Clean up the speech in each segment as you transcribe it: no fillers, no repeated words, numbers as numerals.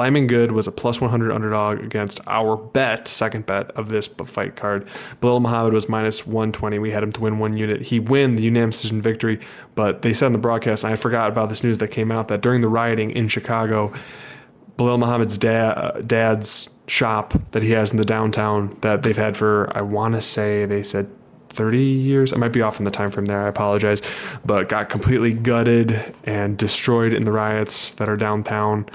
Lyman Good was a plus 100 underdog against our second bet of this fight card. Belal Muhammad was minus 120. We had him to win 1 unit. He win the unanimous decision victory, but they said in the broadcast, and I forgot about this news that came out, that during the rioting in Chicago, Belal Muhammad's dad's shop that he has in the downtown that they've had for, I want to say they said 30 years. I might be off in the time frame there. I apologize, but got completely gutted and destroyed in the riots that are downtown.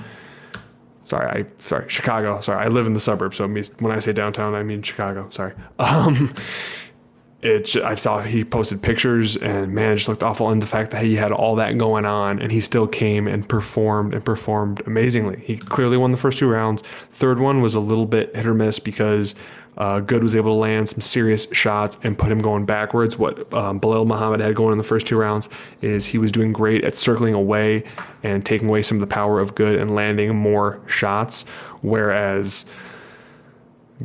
Sorry, Chicago. Sorry, I live in the suburbs, so when I say downtown, I mean Chicago. Sorry. I saw he posted pictures, and man, it just looked awful. And the fact that he had all that going on and he still came and performed amazingly. He clearly won the first 2 rounds. Third one was a little bit hit or miss because Good was able to land some serious shots and put him going backwards. What Belal Muhammad had going in the first 2 rounds is he was doing great at circling away and taking away some of the power of Good and landing more shots, whereas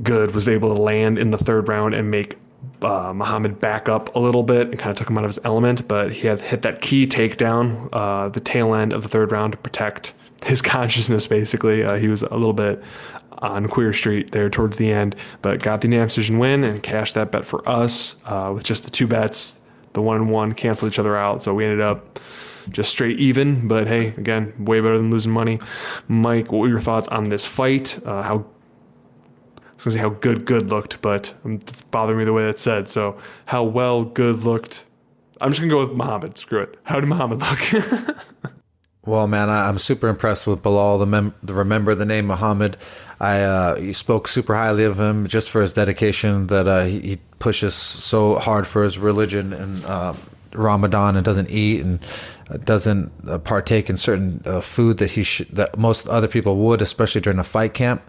Good was able to land in the 3rd round and make Muhammad back up a little bit and kind of took him out of his element, but he had hit that key takedown the tail end of the 3rd round to protect his consciousness, basically. He was a little bit on Queer Street there towards the end, but got the unanimous decision win and cashed that bet for us with just the 2 bets. The 1 and 1 canceled each other out, so we ended up just straight even, but hey, again, way better than losing money. Mike, what were your thoughts on this fight? How good looked, but it's bothering me the way that's said. So how well Good looked. I'm just going to go with Muhammad. Screw it. How did Muhammad look? Well, man, I'm super impressed with Belal. Remember the name Muhammad. You spoke super highly of him just for his dedication that he pushes so hard for his religion and Ramadan and doesn't eat and doesn't partake in certain food that most other people would, especially during a fight camp.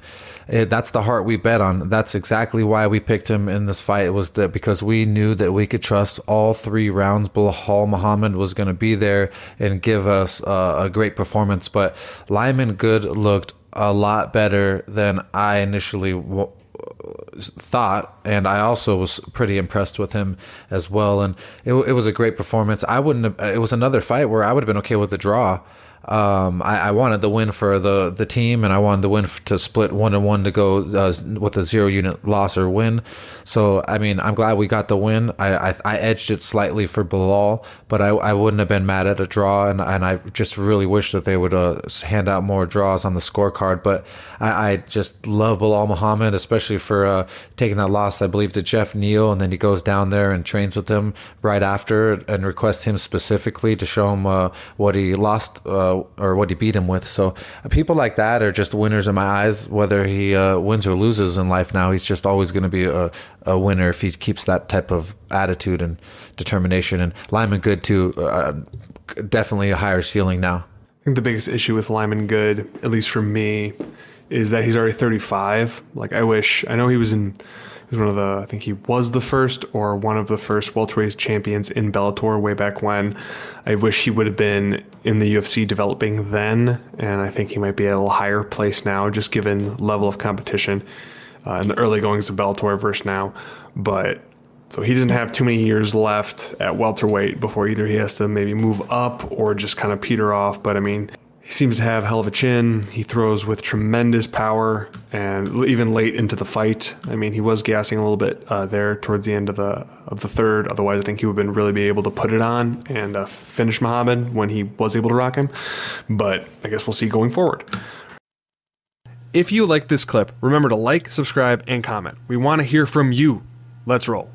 That's the heart we bet on. That's exactly why we picked him in this fight, was that because we knew that we could trust all 3 rounds. Belal Muhammad was going to be there and give us a great performance. But Lyman Good looked a lot better than I initially thought, and I also was pretty impressed with him as well. And it was a great performance. It was another fight where I would have been okay with the draw. I wanted the win for the team, and I wanted the win to split 1-1 to go with a 0 unit loss or win. So, I mean, I'm glad we got the win. I edged it slightly for Belal, but I wouldn't have been mad at a draw, and I just really wish that they would hand out more draws on the scorecard. But I just love Belal Muhammad, especially for taking that loss, I believe, to Jeff Neal, and then he goes down there and trains with him right after and requests him specifically to show him what he lost or what he beat him with. So people like that are just winners in my eyes, whether he wins or loses in life now. He's just always going to be a winner if he keeps that type of attitude and determination. And Lyman Good, too, definitely a higher ceiling now. I think the biggest issue with Lyman Good, at least for me, is that he's already 35. Like, I know he was one of the, I think he was the first or one of the first welterweight champions in Bellator way back when. I wish he would have been in the UFC developing then, and I think he might be at a little higher place now, just given level of competition in the early goings of Bellator versus now. But so he doesn't have too many years left at welterweight before either he has to maybe move up or just kind of peter off. But I mean, he seems to have a hell of a chin. He throws with tremendous power, and even late into the fight, I mean, he was gassing a little bit there towards the end of the 3rd. Otherwise, I think he would have been really be able to put it on and finish Muhammad when he was able to rock him. But I guess we'll see going forward. If you like this clip, remember to like, subscribe, and comment. We want to hear from you. Let's roll.